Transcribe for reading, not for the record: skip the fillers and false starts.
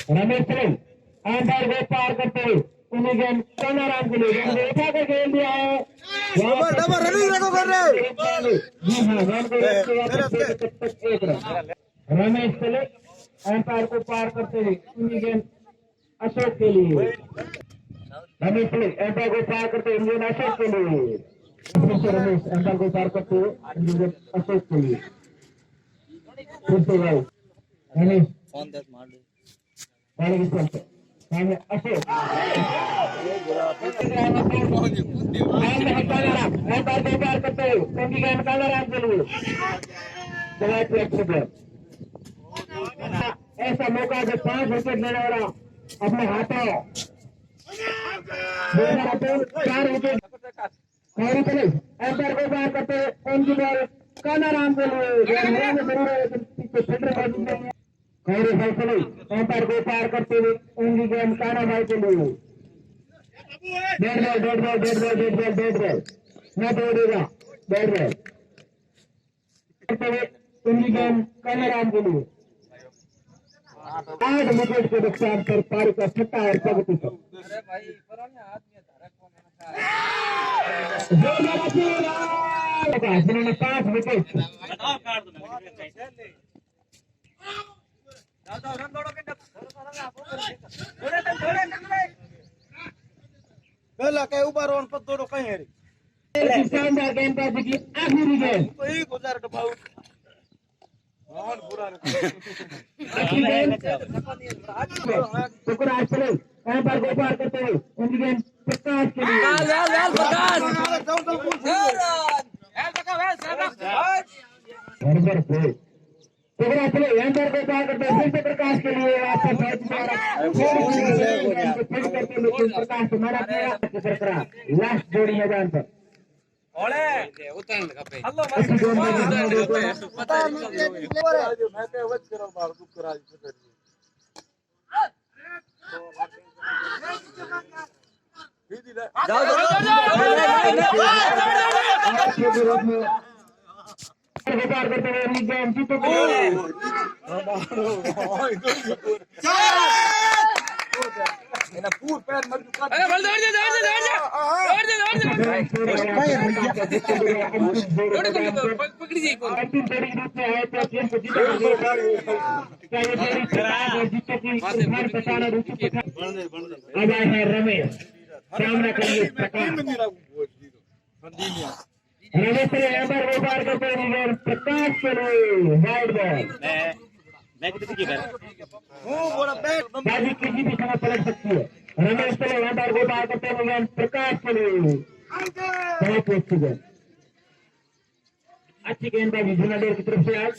रमेश सिंह अंदर को पार करते हुए उन्हें गेंद कानाराम के लिए गेंद उठा कर खेल दिया है। डबल रनिंग लगो कर रहे जी हाँ, गेंद को एक रन। रमेश सिंह अंपायर को पार करते हुए उन्हें गेंद अशोक के लिए। रमेश सिंह अंपायर को पार करते हुए गेंद अशोक के लिए। रमेश अंपायर को पार करते हुए गेंद अशोक के लिए। फिर से भाई रमेश सामने अशोक पार करते हुए क्योंकि गेंद कानाराम के लिए ऐसा मौका जो 5 विकेट लेने वाला अपने हाथों 4 विकेट अंपायर को पार करते हुए उनकी बॉल कानाराम के लिए। अंपायर को पार करते हुए उनकी गेंद काना भाई के लिए। डेढ़ बॉल न दौड़ेगा। डेढ़ बॉल करते हुए उनकी गेंद कानाराम के लिए। 8 विकेट के नुकसान पर पारी का 6 और प्रगति पर जिन्होंने 5 विकेट पहला कहीं ऊपर और पर दोनों कहीं है शानदार गेंदबाजी की आखिरी गेंद कोई गुजार का भाव और बुरा टुकड़ा चले अंपायर को पार करते हुए उनकी गेंद प्रकाश के लिए। टुकड़ा चले अंपायर को पार करते हुए फिर से प्रकाश के लिए प्रकाश तुम्हारा लास्ट जोड़ी मैदान पर पार करते हुए गेम रमेश सामना करिए रमेश पार करते हुए प्रकाश के लिए वाइड बॉल बाजी किसी भी समय पलट सकती है। रमेश को अंपायर को पार करते हुए प्रकाश के लिए बहुत अच्छी गेंद। अच्छी गेंदबाजी जूनागढ़ की तरफ से आज